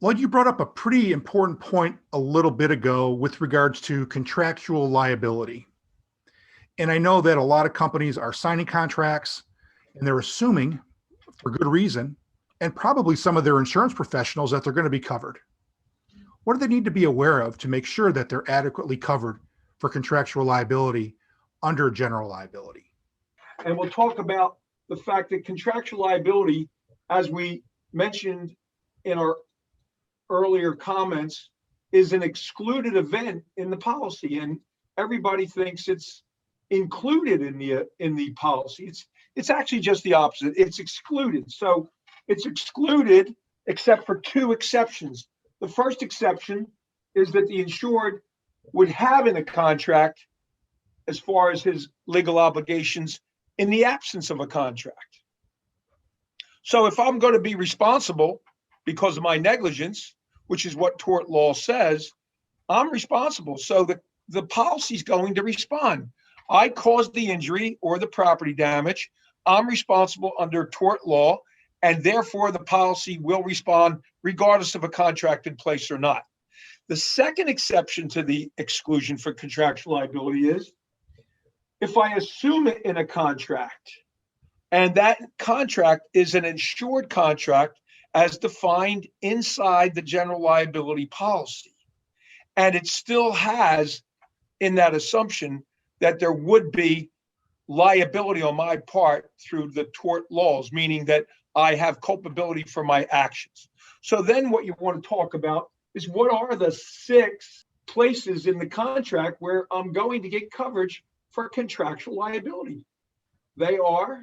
Well, you brought up a pretty important point a little bit ago with regards to contractual liability. And I know that a lot of companies are signing contracts and they're assuming, for good reason, and probably some of their insurance professionals, that they're going to be covered. What do they need to be aware of to make sure that they're adequately covered for contractual liability under general liability? And we'll talk about the fact that contractual liability, as we mentioned in our earlier comments, is an excluded event in the policy, and everybody thinks it's included in the policy. It's actually just the opposite. It's excluded. So it's excluded except for two exceptions. The first exception is that the insured would have in a contract as far as his legal obligations in the absence of a contract. So if I'm going to be responsible because of my negligence, which is what tort law says, I'm responsible. So the policy is going to respond. I caused the injury or the property damage. I'm responsible under tort law, and therefore the policy will respond regardless of a contract in place or not. The second exception to the exclusion for contractual liability is if I assume it in a contract, and that contract is an insured contract as defined inside the general liability policy, and it still has in that assumption that there would be liability on my part through the tort laws, meaning that I have culpability for my actions. So then what you want to talk about is what are the 6 places in the contract where I'm going to get coverage for contractual liability. They are,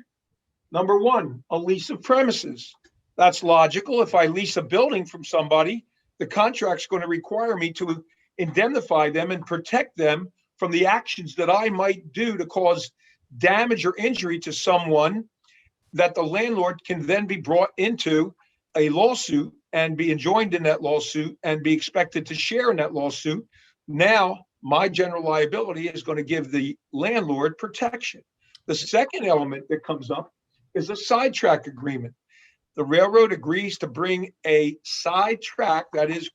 number 1, a lease of premises. That's logical. If I lease a building from somebody, the contract's going to require me to indemnify them and protect them from the actions that I might do to cause damage or injury to someone, that the landlord can then be brought into a lawsuit and be enjoined in that lawsuit and be expected to share in that lawsuit. Now, my general liability is going to give the landlord protection. The second element that comes up is a sidetrack agreement. The railroad agrees to bring a sidetrack, that is,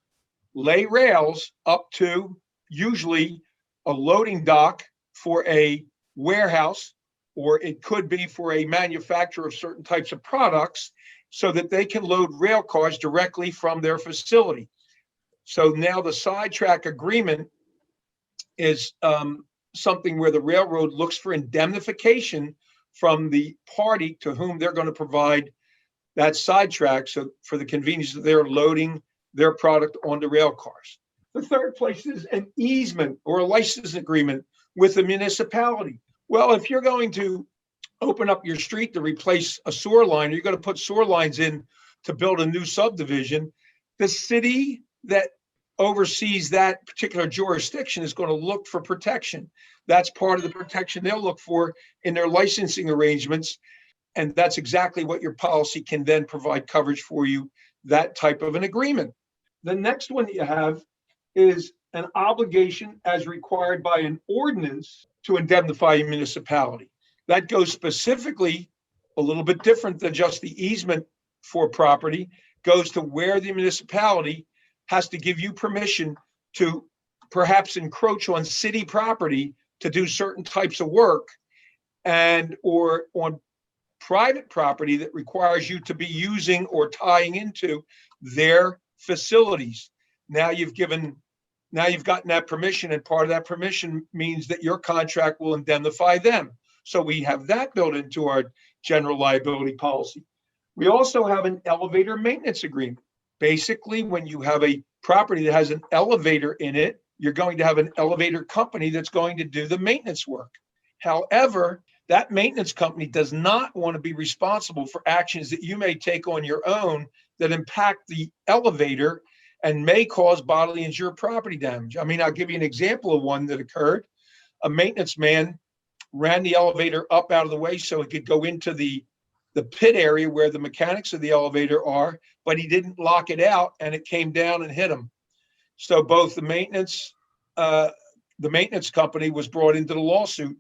lay rails up to usually a loading dock for a warehouse, or it could be for a manufacturer of certain types of products, so that they can load rail cars directly from their facility. So now the sidetrack agreement is something where the railroad looks for indemnification from the party to whom they're going to provide that sidetrack, so for the convenience of their loading their product onto rail cars. The third place is an easement or a license agreement with the municipality. Well, if you're going to open up your street to replace a sewer line, or you're going to put sewer lines in to build a new subdivision, the city that oversees that particular jurisdiction is going to look for protection. That's part of the protection they'll look for in their licensing arrangements. And that's exactly what your policy can then provide coverage for you, that type of an agreement. The next one that you have is an obligation as required by an ordinance to indemnify a municipality. That goes specifically a little bit different than just the easement for property, goes to where the municipality has to give you permission to perhaps encroach on city property to do certain types of work, and or on private property that requires you to be using or tying into their facilities. Now you've gotten that permission, and part of that permission means that your contract will indemnify them. So we have that built into our general liability policy. We also have an elevator maintenance agreement. Basically, when you have a property that has an elevator in it, you're going to have an elevator company that's going to do the maintenance work. However, that maintenance company does not want to be responsible for actions that you may take on your own that impact the elevator and may cause bodily injury or property damage. I mean, I'll give you an example of one that occurred. A maintenance man ran the elevator up out of the way so it could go into the pit area where the mechanics of the elevator are, but he didn't lock it out, and it came down and hit him. So both the maintenance company was brought into the lawsuit.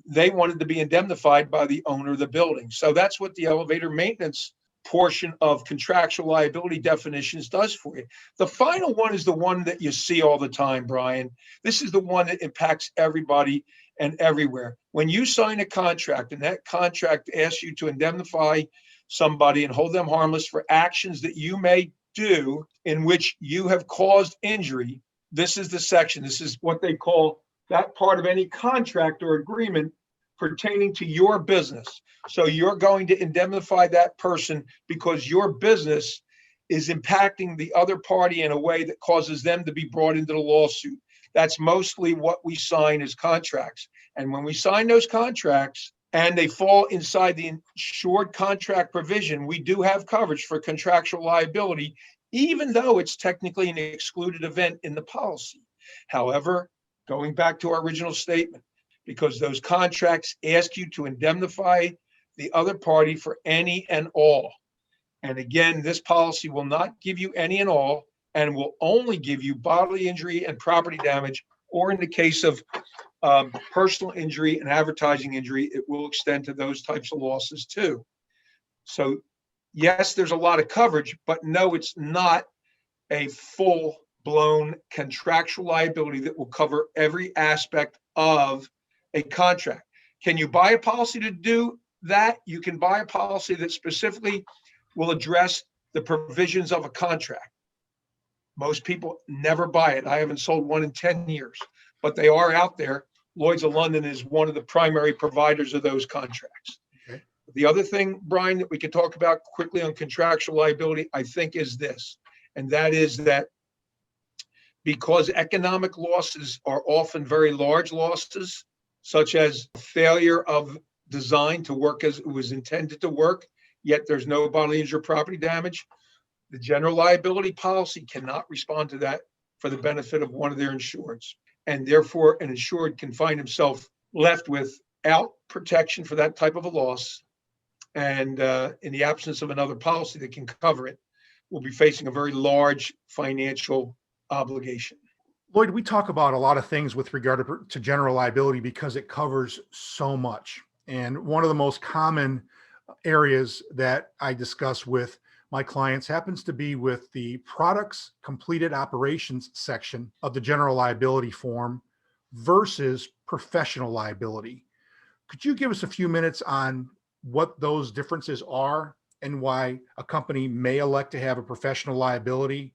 They wanted to be indemnified by the owner of the building. So that's what the elevator maintenance portion of contractual liability definitions does for you. The final one is the one that you see all the time, Brian. This is the one that impacts everybody and everywhere. When you sign a contract and that contract asks you to indemnify somebody and hold them harmless for actions that you may do in which you have caused injury, this is the section. This is what they call that part of any contract or agreement pertaining to your business. So you're going to indemnify that person because your business is impacting the other party in a way that causes them to be brought into the lawsuit. That's mostly what we sign as contracts. And when we sign those contracts and they fall inside the insured contract provision, we do have coverage for contractual liability, even though it's technically an excluded event in the policy. However, going back to our original statement, because those contracts ask you to indemnify the other party for any and all. And again, this policy will not give you any and all, and will only give you bodily injury and property damage, or in the case of personal injury and advertising injury, it will extend to those types of losses too. So yes, there's a lot of coverage, but no, it's not a full-blown contractual liability that will cover every aspect of a contract. Can you buy a policy to do that? You can buy a policy that specifically will address the provisions of a contract. Most people never buy it. I haven't sold one in 10 years, but they are out there. Lloyd's of London is one of the primary providers of those contracts. Okay. The other thing, Brian, that we could talk about quickly on contractual liability, I think, is this, and that is that because economic losses are often very large losses, such as failure of design to work as it was intended to work, yet there's no bodily injury or property damage, the general liability policy cannot respond to that for the benefit of one of their insureds. And therefore, an insured can find himself left without protection for that type of a loss. And in the absence of another policy that can cover it, will be facing a very large financial obligation. Lloyd, we talk about a lot of things with regard to general liability because it covers so much. And one of the most common areas that I discuss with my clients happens to be with the products completed operations section of the general liability form versus professional liability. Could you give us a few minutes on what those differences are and why a company may elect to have a professional liability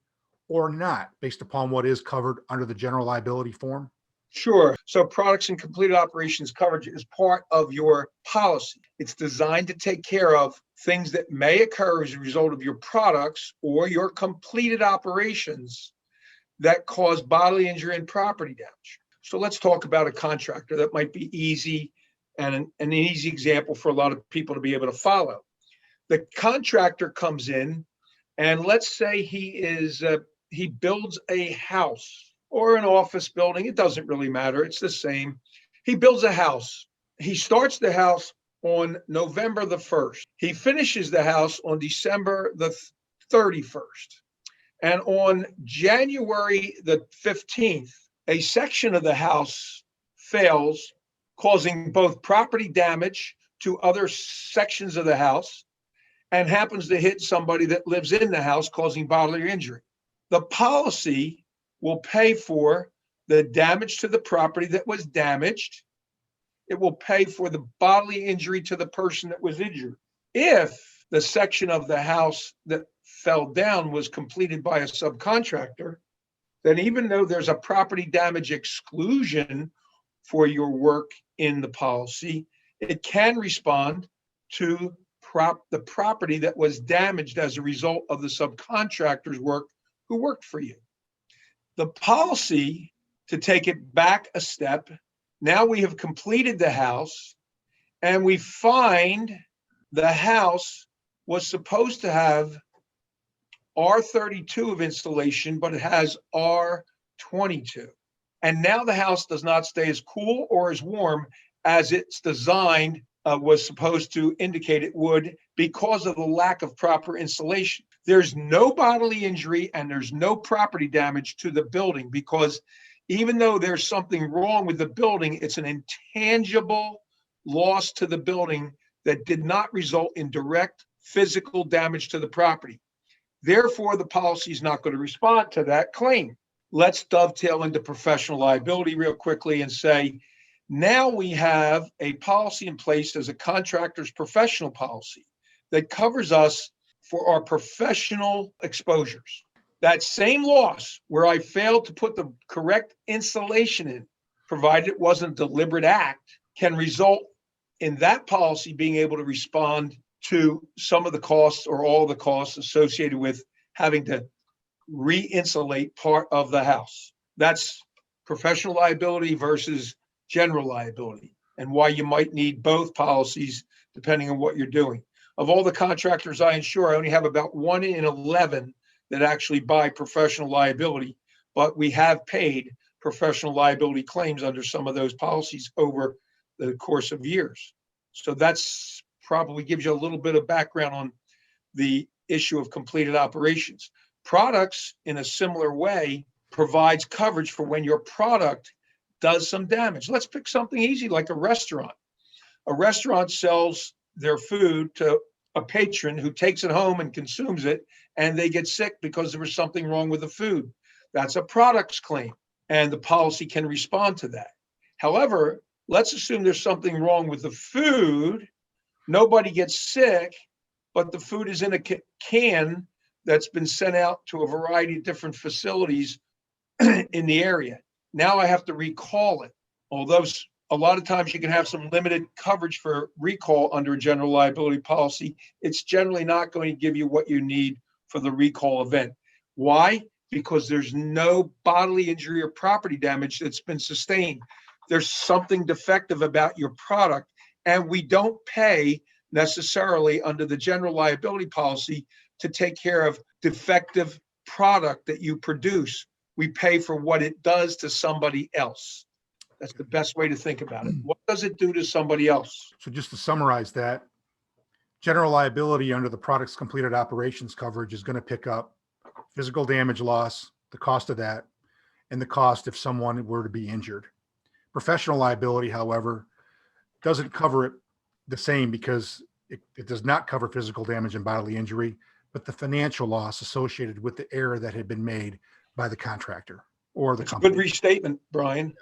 or not based upon what is covered under the general liability form? Sure. So products and completed operations coverage is part of your policy. It's designed to take care of things that may occur as a result of your products or your completed operations that cause bodily injury and property damage. So let's talk about a contractor. That might be easy and an easy example for a lot of people to be able to follow. The contractor comes in and let's say he builds a house or an office building. It doesn't really matter. It's the same. He builds a house. He starts the house on November the 1st. He finishes the house on December the 31st. And on January the 15th, a section of the house fails, causing both property damage to other sections of the house and happens to hit somebody that lives in the house, causing bodily injury. The policy will pay for the damage to the property that was damaged. It will pay for the bodily injury to the person that was injured. If the section of the house that fell down was completed by a subcontractor, then even though there's a property damage exclusion for your work in the policy, it can respond to the property that was damaged as a result of the subcontractor's work who worked for you. The policy, to take it back a step, now we have completed the house and we find the house was supposed to have R32 of installation, but it has R22. And now the house does not stay as cool or as warm as its design was supposed to indicate it would because of the lack of proper insulation. There's no bodily injury and there's no property damage to the building because even though there's something wrong with the building, it's an intangible loss to the building that did not result in direct physical damage to the property. Therefore, the policy is not going to respond to that claim. Let's dovetail into professional liability real quickly and say, now we have a policy in place as a contractor's professional policy that covers us for our professional exposures. That same loss where I failed to put the correct insulation in, provided it wasn't a deliberate act, can result in that policy being able to respond to some of the costs or all the costs associated with having to re-insulate part of the house. That's professional liability versus general liability, and why you might need both policies depending on what you're doing. Of all the contractors I insure, I only have about 1 in 11 that actually buy professional liability, but we have paid professional liability claims under some of those policies over the course of years. So that's probably gives you a little bit of background on the issue of completed operations. Products, in a similar way, provides coverage for when your product does some damage. Let's pick something easy like a restaurant. A restaurant sells their food to a patron who takes it home and consumes it, and they get sick because there was something wrong with the food. That's a products claim, and the policy can respond to that. However, let's assume there's something wrong with the food. Nobody gets sick, but the food is in a can that's been sent out to a variety of different facilities in the area. Now I have to recall it. Although a lot of times you can have some limited coverage for recall under a general liability policy, it's generally not going to give you what you need for the recall event. Why? Because there's no bodily injury or property damage that's been sustained. There's something defective about your product, and we don't pay necessarily under the general liability policy to take care of defective product that you produce. We pay for what it does to somebody else. That's the best way to think about it. What does it do to somebody else? So just to summarize that, general liability under the product's completed operations coverage is going to pick up physical damage loss, the cost of that, and the cost if someone were to be injured. Professional liability, however, doesn't cover it the same because it does not cover physical damage and bodily injury, but the financial loss associated with the error that had been made by the contractor or the company. Good restatement, Brian.